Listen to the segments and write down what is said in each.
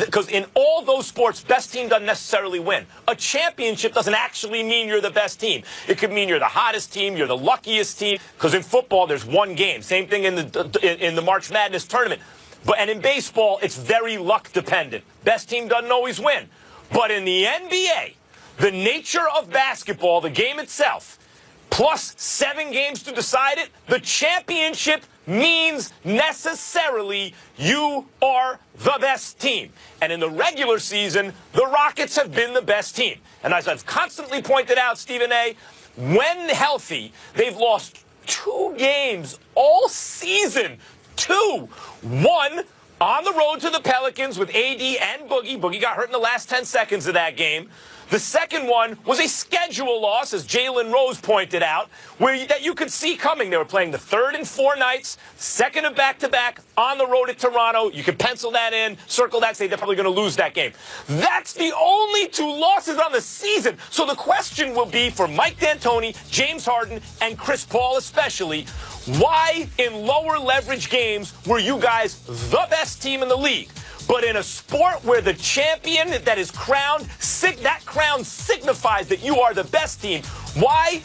because in all those sports, best team doesn't necessarily win. A championship doesn't actually mean you're the best team. It could mean you're the hottest team, you're the luckiest team, because in football, there's one game. Same thing in the March Madness tournament. And in baseball, it's very luck dependent. Best team doesn't always win. But in the NBA, the nature of basketball, the game itself, plus 7 games to decide it, the championship means necessarily you are the best team. And in the regular season, the Rockets have been the best team. And as I've constantly pointed out, Stephen A., when healthy, they've lost 2 games all season. 2. 1 on the road to the Pelicans with AD and Boogie. Boogie got hurt in the last 10 seconds of that game. The second one was a schedule loss, as Jalen Rose pointed out, that you could see coming. They were playing the 3rd and 4 nights, 2nd of back-to-back on the road at Toronto. You can pencil that in, circle that, say they're probably going to lose that game. That's the only 2 losses on the season. So the question will be for Mike D'Antoni, James Harden, and Chris Paul especially, why in lower leverage games were you guys the best team in the league? But in a sport where the champion that is crowned, that crown signifies that you are the best team, why,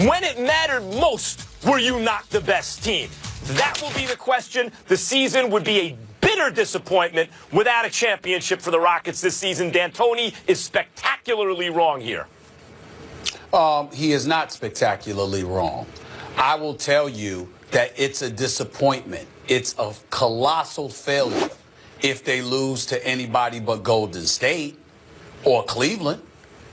when it mattered most, were you not the best team? That will be the question. The season would be a bitter disappointment without a championship for the Rockets this season. D'Antoni is spectacularly wrong here. He is not spectacularly wrong. I will tell you that it's a disappointment. It's a colossal failure if they lose to anybody but Golden State or Cleveland.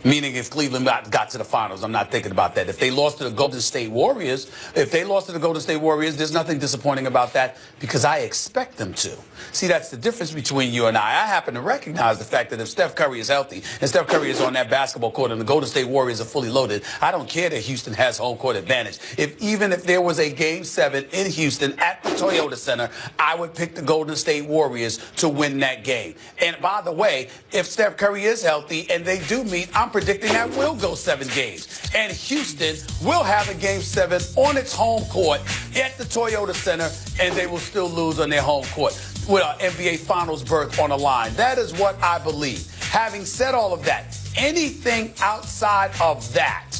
Meaning if Cleveland got to the finals, I'm not thinking about that. If they lost to the Golden State Warriors, there's nothing disappointing about that because I expect them to. See, that's the difference between you and I. I happen to recognize the fact that if Steph Curry is healthy and Steph Curry is on that basketball court and the Golden State Warriors are fully loaded, I don't care that Houston has home court advantage. Even if there was a Game 7 in Houston at the Toyota Center, I would pick the Golden State Warriors to win that game. And by the way, if Steph Curry is healthy and they do meet, I'm predicting that will go 7 games. And Houston will have a Game 7 on its home court at the Toyota Center, and they will still lose on their home court with an NBA Finals berth on the line. That is what I believe. Having said all of that, anything outside of that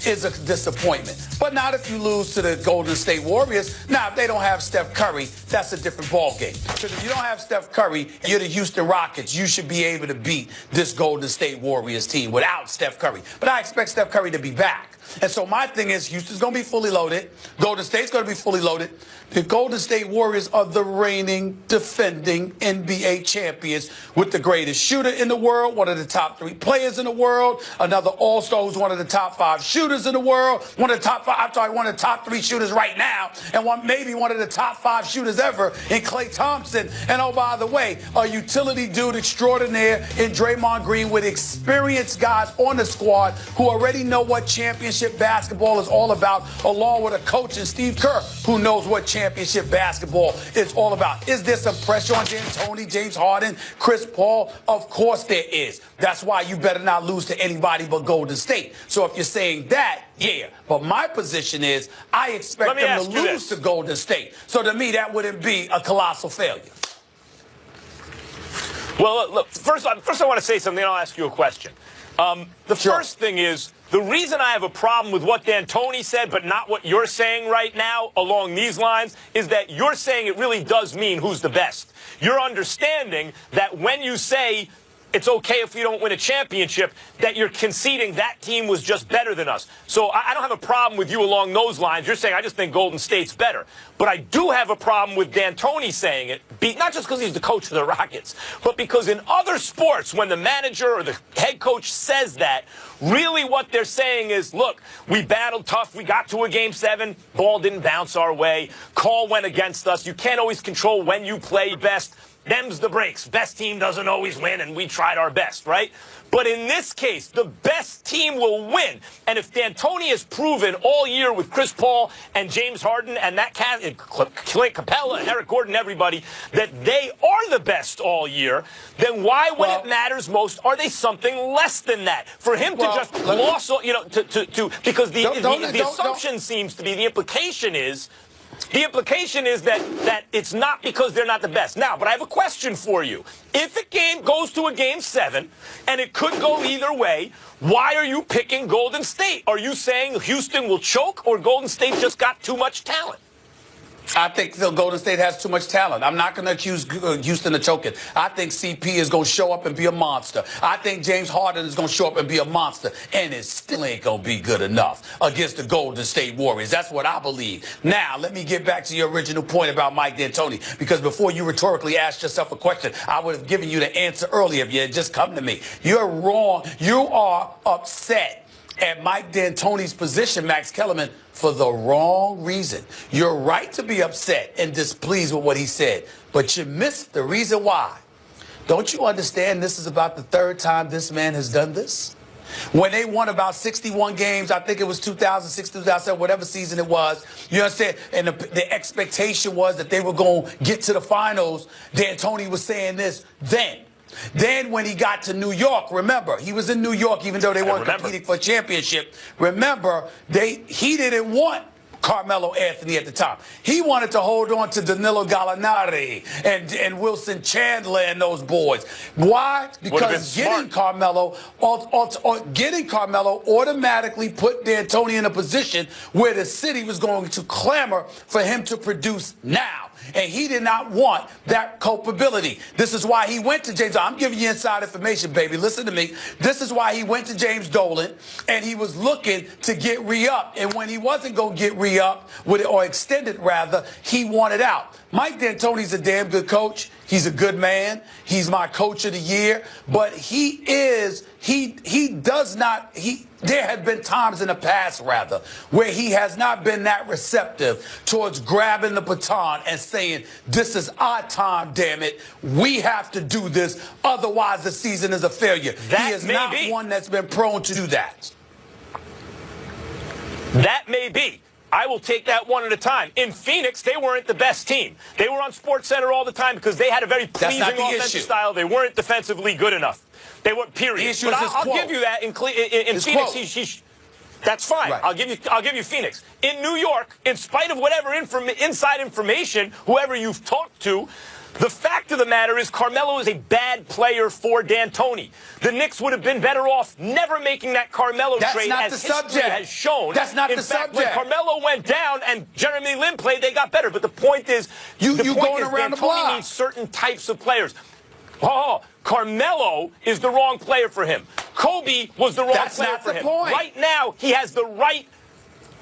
is a disappointment. But not if you lose to the Golden State Warriors. Now, if they don't have Steph Curry, that's a different ballgame. Because if you don't have Steph Curry, you're the Houston Rockets. You should be able to beat this Golden State Warriors team without Steph Curry. But I expect Steph Curry to be back. And so my thing is Houston's going to be fully loaded. Golden State's going to be fully loaded. The Golden State Warriors are the reigning, defending NBA champions with the greatest shooter in the world, one of the top 3 players in the world, another all-star who's one of the top 5 shooters in the world, one of the top 3 shooters right now, and maybe one of the top 5 shooters ever in Klay Thompson. And oh, by the way, a utility dude extraordinaire in Draymond Green with experienced guys on the squad who already know what championship basketball is all about, along with a coach in Steve Kerr who knows what championship basketball is all about. Is there some pressure on D'Antoni, James Harden, Chris Paul? Of course there is. That's why you better not lose to anybody but Golden State. So if you're saying that, yeah. But my position is I expect them to lose to Golden State. So to me, that wouldn't be a colossal failure. Well, look, first I want to say something, and I'll ask you a question. First thing is, the reason I have a problem with what D'Antoni said, but not what you're saying right now along these lines, is that you're saying it really does mean who's the best. You're understanding that when you say it's okay if we don't win a championship, that you're conceding that team was just better than us. So I don't have a problem with you along those lines. You're saying I just think Golden State's better. But I do have a problem with D'Antoni saying it, not just because he's the coach of the Rockets, but because in other sports, when the manager or the head coach says that, really what they're saying is, look, we battled tough. We got to a Game 7. Ball didn't bounce our way. Call went against us. You can't always control when you play best. Them's the breaks. Best team doesn't always win, and we tried our best, right? But in this case, the best team will win. And if D'Antoni has proven all year with Chris Paul and James Harden and that Clint Capella and Eric Gordon, everybody, that they are the best all year, then why, when it matters most, are they something less than that? For him to just gloss, because the assumption seems to be, the implication is, The implication is that it's not because they're not the best. Now, but I have a question for you. If a game goes to a Game 7, and it could go either way, why are you picking Golden State? Are you saying Houston will choke, or Golden State just got too much talent? I think the Golden State has too much talent. I'm not going to accuse Houston of choking. I think CP is going to show up and be a monster. I think James Harden is going to show up and be a monster. And it still ain't going to be good enough against the Golden State Warriors. That's what I believe. Now, let me get back to your original point about Mike D'Antoni. Because before you rhetorically asked yourself a question, I would have given you the answer earlier if you had just come to me. You're wrong. You are upset at Mike D'Antoni's position, Max Kellerman, for the wrong reason. You're right to be upset and displeased with what he said, but you missed the reason why. Don't you understand this is about the third time this man has done this? When they won about 61 games, I think it was 2006, 2007, whatever season it was, you understand? And the expectation was that they were going to get to the finals. D'Antoni was saying this then. Then when he got to New York, remember, he was in New York even though they weren't competing for a championship. Remember, he didn't want Carmelo Anthony at the time. He wanted to hold on to Danilo Gallinari and Wilson Chandler and those boys. Why? Because getting Carmelo automatically put D'Antoni in a position where the city was going to clamor for him to produce now. And he did not want that culpability. This is why he went to James. I'm giving you inside information, baby. Listen to me. This is why he went to James Dolan, and he was looking to get re-up. And when he wasn't going to get re-up, or extended rather, he wanted out. Mike D'Antoni's a damn good coach. He's a good man. He's my coach of the year. But there have been times in the past, rather, where he has not been that receptive towards grabbing the baton and saying, this is our time, damn it. We have to do this. Otherwise, the season is a failure. He is not one that's been prone to do that. That may be. I will take that one at a time. In Phoenix, they weren't the best team. They were on SportsCenter all the time because they had a very pleasing offensive style. They weren't defensively good enough. They weren't, period. The issue but is I'll give you that. In Phoenix, that's fine. Right. I'll give you Phoenix. In New York, in spite of whatever inside information, whoever you've talked to, the fact of the matter is Carmelo is a bad player for D'Antoni. The Knicks would have been better off never making that Carmelo trade, as history has shown. That's not the subject. When Carmelo went down and Jeremy Lin played, they got better. But the point is, D'Antoni needs certain types of players. Oh, Carmelo is the wrong player for him. Kobe was the wrong player for him. Point. Right now, he has the right.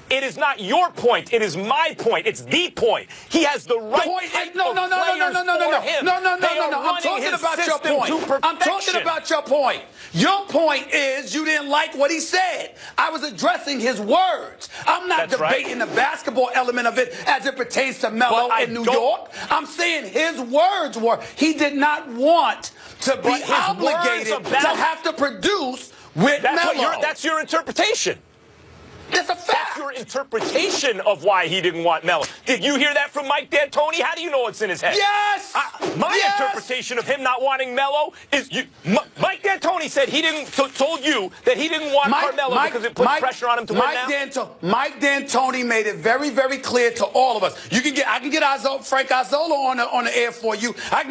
It is not your point. It is my point. It's the point. He has the right type of players for him. I'm talking about your point. I'm talking about your point. Your point is you didn't like what he said. I was addressing his words. I'm not debating the basketball element of it as it pertains to Melo in New York. I'm saying his words were he did not want to be obligated to have to produce with Melo. That's your interpretation. That's a fact. That's your interpretation of why he didn't want Melo. Did you hear that from Mike D'Antoni? How do you know what's in his head? Yes. My interpretation of him not wanting Melo is Mike D'Antoni said he didn't told you that he didn't want Carmelo because it puts pressure on him to win now. Mike D'Antoni made it very, very clear to all of us. I can get Frank Azzola on the air for you. I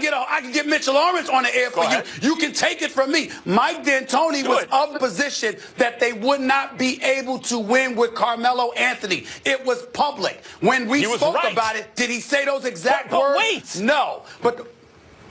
can get Mitchell Lawrence on the air for you. You can take it from me. Mike D'Antoni was of the position that they would not be able to win with Carmelo Anthony. It was public. When we spoke about it, did he say those exact words? Wait. No. But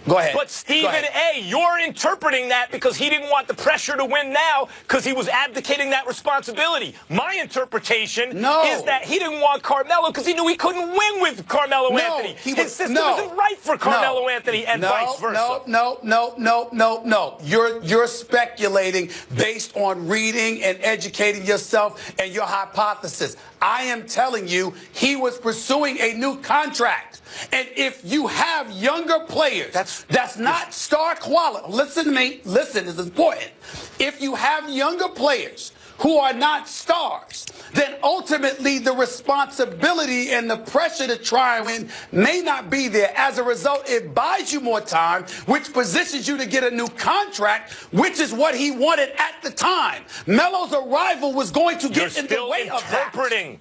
go ahead. But Stephen A., you're interpreting that because he didn't want the pressure to win now because he was abdicating that responsibility. My interpretation is that he didn't want Carmelo because he knew he couldn't win with Carmelo Anthony. His system isn't right for Carmelo Anthony and vice versa. No. You're speculating based on reading and educating yourself and your hypothesis. I am telling you he was pursuing a new contract. And if you have younger players, that's not star quality. Listen to me. Listen, it's important. If you have younger players who are not stars, then ultimately the responsibility and the pressure to try and win may not be there. As a result, it buys you more time, which positions you to get a new contract, which is what he wanted at the time. Melo's arrival was going to get in the way of that.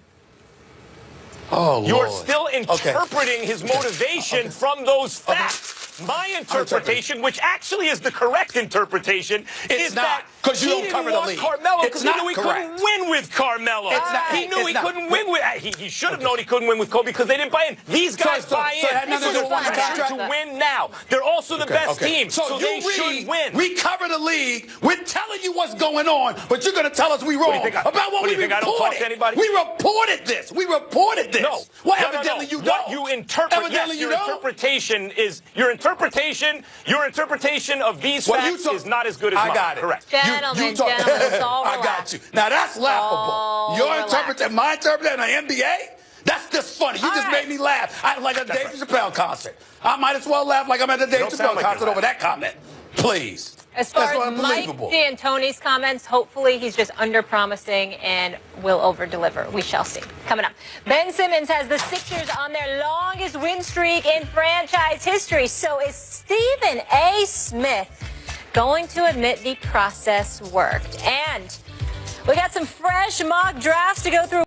Oh, You're Lord. still interpreting his motivation from those facts. My interpretation, which actually is the correct interpretation, is that because you he don't didn't cover the want league. Carmelo because he knew he correct. couldn't win with Carmelo. He knew he couldn't win with. He should have known he couldn't win with Kobe because they didn't buy in. These guys buy in. So it had nothing to do with one contract To win now. They're also the best team, so they should win. We cover the league. We're telling you what's going on, but you're going to tell us we wrong about what we reported. I don't talk to anybody? We reported this. We reported this. No. Well, evidently you don't. What you interpret, evidently your interpretation is your interpretation of these facts is not as good as mine. I got it. Correct. Gentlemen, I got you. Now that's laughable. Your interpretation, my interpretation of the NBA. That's just funny. You just made me laugh. I like a Dave Chappelle concert. I might as well laugh like I'm at the Dave Chappelle concert over that comment. Please. As far as Mike DAntoni's comments, hopefully he's just under-promising and will over-deliver. We shall see. Coming up, Ben Simmons has the Sixers on their longest win streak in franchise history. So is Stephen A. Smith going to admit the process worked? And we got some fresh mock drafts to go through.